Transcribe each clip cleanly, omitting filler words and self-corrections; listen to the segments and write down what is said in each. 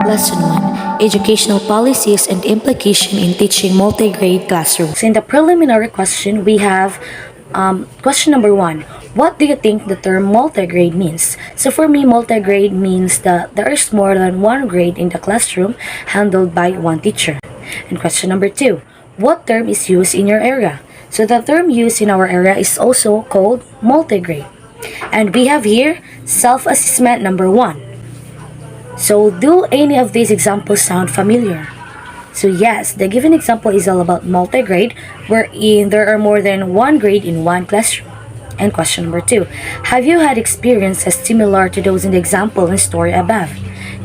Lesson 1: Educational Policies and Implication in Teaching Multigrade Classrooms. So in the preliminary question, we have question number 1. What do you think the term multigrade means? So for me, multigrade means that there is more than one grade in the classroom handled by one teacher. And question number 2. What term is used in your area? So the term used in our area is also called multigrade. And we have here self-assessment number 1. So do any of these examples sound familiar? So yes, the given example is all about multigrade, wherein there are more than one grade in one classroom. And question number 2. Have you had experiences similar to those in the example and story above?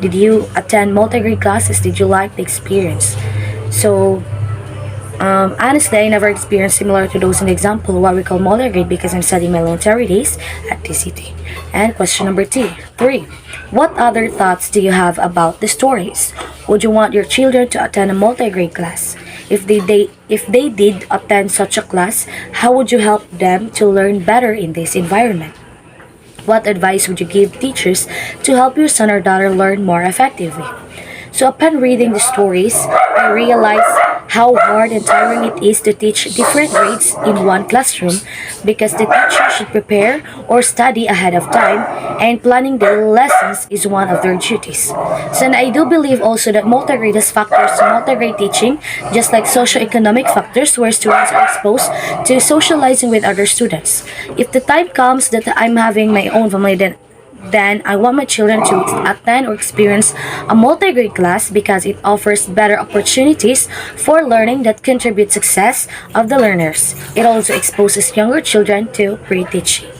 Did you attend multigrade classes? Did you like the experience? So honestly, I never experienced similar to those in the example, what we call multigrade, because I'm studying military days at TCT. And question number 3. What other thoughts do you have about the stories? Would you want your children to attend a multigrade class? If they did attend such a class, how would you help them to learn better in this environment? What advice would you give teachers to help your son or daughter learn more effectively? So upon reading the stories, I realized how hard and tiring it is to teach different grades in one classroom, because the teacher should prepare or study ahead of time, and planning daily lessons is one of their duties. So and I do believe also that multigrade has factors to multigrade teaching, just like socioeconomic factors where students are exposed to socializing with other students. If the time comes that I'm having my own family, then I want my children to attend or experience a multi-grade class, because it offers better opportunities for learning that contribute success of the learners. It also exposes younger children to pre-teaching.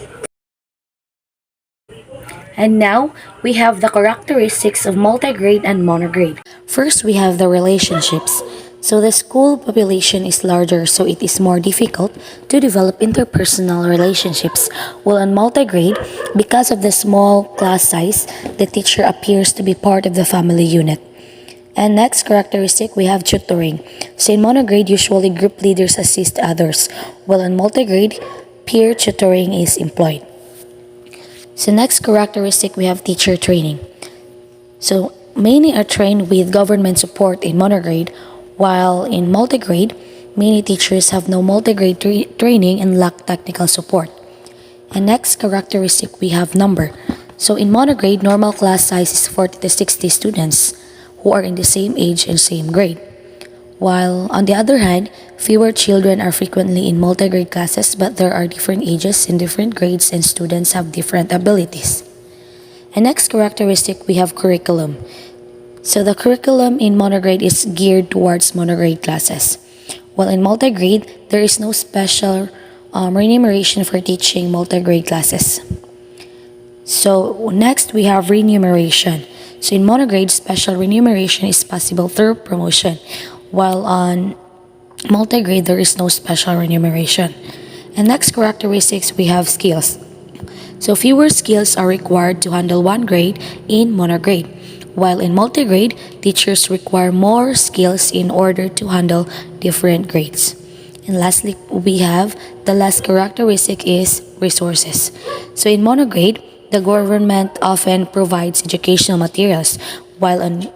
And now, we have the characteristics of multigrade and monograde. First, we have the relationships. So the school population is larger, so it is more difficult to develop interpersonal relationships. While on multigrade, because of the small class size, the teacher appears to be part of the family unit. And next characteristic, we have tutoring. So in monograde, usually group leaders assist others, while in multigrade, peer tutoring is employed. So next characteristic, we have teacher training. So many are trained with government support in monograde, while in multigrade, many teachers have no multigrade training and lack technical support. And next characteristic, we have number. So in monograde, normal class size is 40 to 60 students who are in the same age and same grade. While on the other hand, fewer children are frequently in multigrade classes, but there are different ages and different grades, and students have different abilities. And next characteristic, we have curriculum. So the curriculum in monograde is geared towards monograde classes, while in multigrade, there is no special remuneration for teaching multigrade classes. So next, we have remuneration. So in monograde, special remuneration is possible through promotion, while on multigrade, there is no special remuneration. And next characteristics, we have skills. So fewer skills are required to handle one grade in monograde, while in multigrade, teachers require more skills in order to handle different grades. And lastly, we have the last characteristic is resources. So in monograde, the government often provides educational materials, while in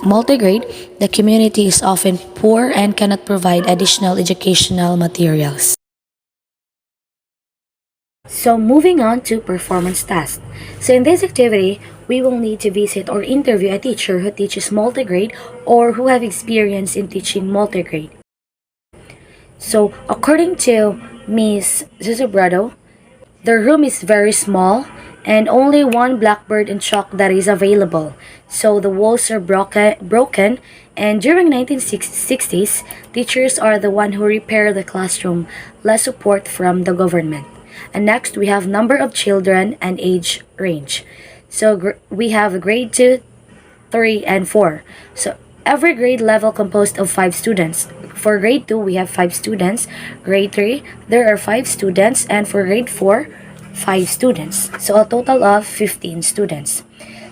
multigrade, the community is often poor and cannot provide additional educational materials. So moving on to performance tasks. So in this activity, we will need to visit or interview a teacher who teaches multigrade or who have experience in teaching multigrade. So according to Ms. Zuzubrado, the room is very small and only one blackboard and chalk that is available. So the walls are broken, and during 1960s, teachers are the one who repair the classroom, less support from the government. And next, we have number of children and age range. So we have grade 2, 3, and 4. So every grade level composed of 5 students. For grade 2, we have 5 students. Grade 3, there are 5 students. And for grade 4, 5 students. So a total of 15 students.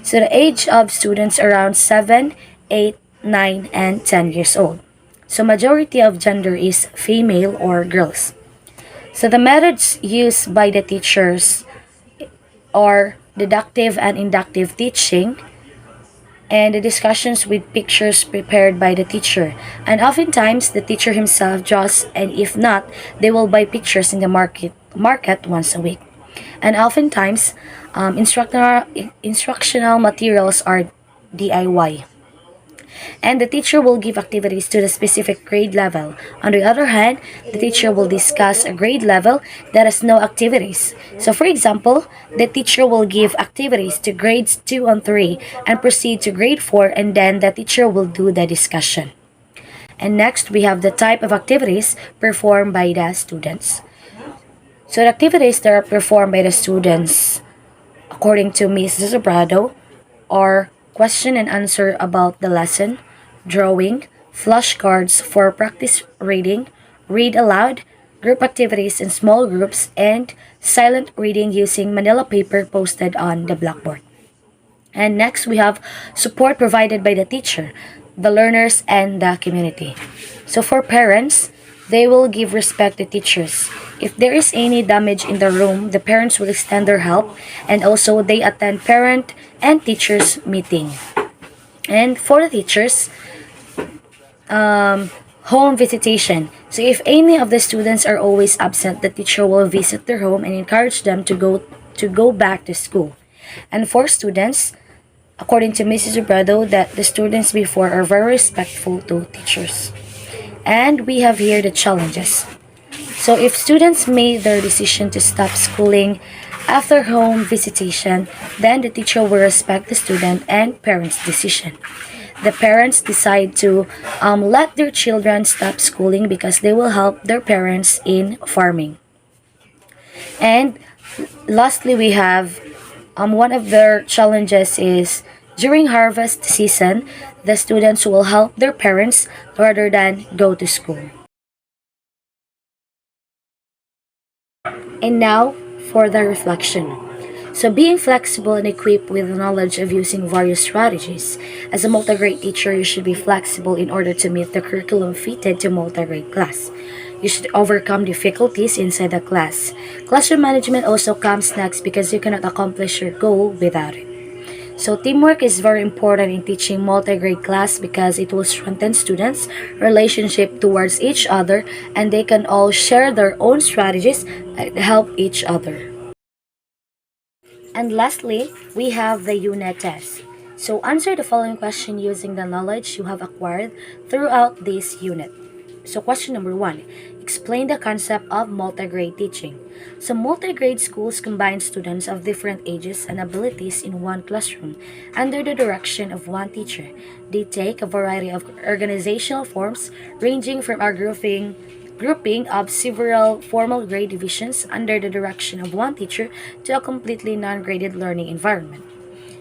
So the age of students around 7, 8, 9, and 10 years old. So majority of gender is female or girls. So the methods used by the teachers are deductive and inductive teaching, and the discussions with pictures prepared by the teacher. And oftentimes, the teacher himself draws, and if not, they will buy pictures in the market once a week. And oftentimes, instructional materials are DIY, and the teacher will give activities to the specific grade level. On the other hand, the teacher will discuss a grade level that has no activities. So, for example, the teacher will give activities to grades 2 and 3 and proceed to grade 4, and then the teacher will do the discussion. And next, we have the type of activities performed by the students. So, the activities that are performed by the students, according to Mrs. Sobrado, are question and answer about the lesson, drawing, flashcards for practice reading, read aloud, group activities in small groups, and silent reading using manila paper posted on the blackboard. And next, we have support provided by the teacher, the learners, and the community. So for parents, they will give respect to teachers. If there is any damage in the room, the parents will extend their help, and also they attend parent and teachers meeting. And for the teachers, home visitation. So if any of the students are always absent, the teacher will visit their home and encourage them to go back to school. And for students, according to Mrs. Obrado, that the students before are very respectful to teachers. And we have here the challenges. So if students made their decision to stop schooling after home visitation, then the teacher will respect the student and parents' decision. The parents decide to let their children stop schooling because they will help their parents in farming. And lastly, we have one of their challenges is during harvest season, the students will help their parents rather than go to school. And now for the reflection. So, being flexible and equipped with the knowledge of using various strategies. As a multigrade teacher, you should be flexible in order to meet the curriculum fitted to multigrade class. You should overcome difficulties inside the class. Classroom management also comes next because you cannot accomplish your goal without it. So teamwork is very important in teaching multigrade class because it will strengthen students' relationship towards each other, and they can all share their own strategies and help each other. And lastly, we have the unit test. So answer the following question using the knowledge you have acquired throughout this unit. So question number 1, explain the concept of multigrade teaching. So multigrade schools combine students of different ages and abilities in one classroom under the direction of one teacher. They take a variety of organizational forms ranging from a grouping of several formal grade divisions under the direction of one teacher to a completely non-graded learning environment.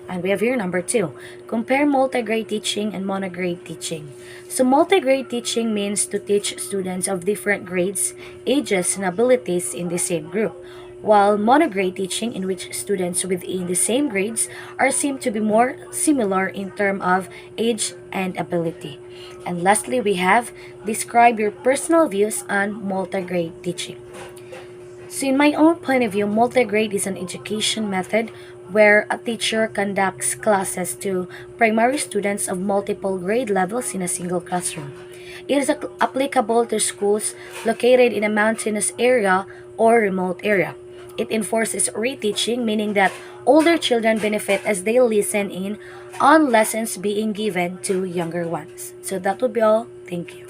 And we have here number 2, compare multigrade teaching and monograde teaching. So multigrade teaching means to teach students of different grades, ages, and abilities in the same group, while monograde teaching, in which students within the same grades are seen to be more similar in terms of age and ability. And lastly, we have describe your personal views on multigrade teaching. So, in my own point of view, multigrade is an education method where a teacher conducts classes to primary students of multiple grade levels in a single classroom. It is applicable to schools located in a mountainous area or remote area. It enforces reteaching, meaning that older children benefit as they listen in on lessons being given to younger ones. So that would be all. Thank you.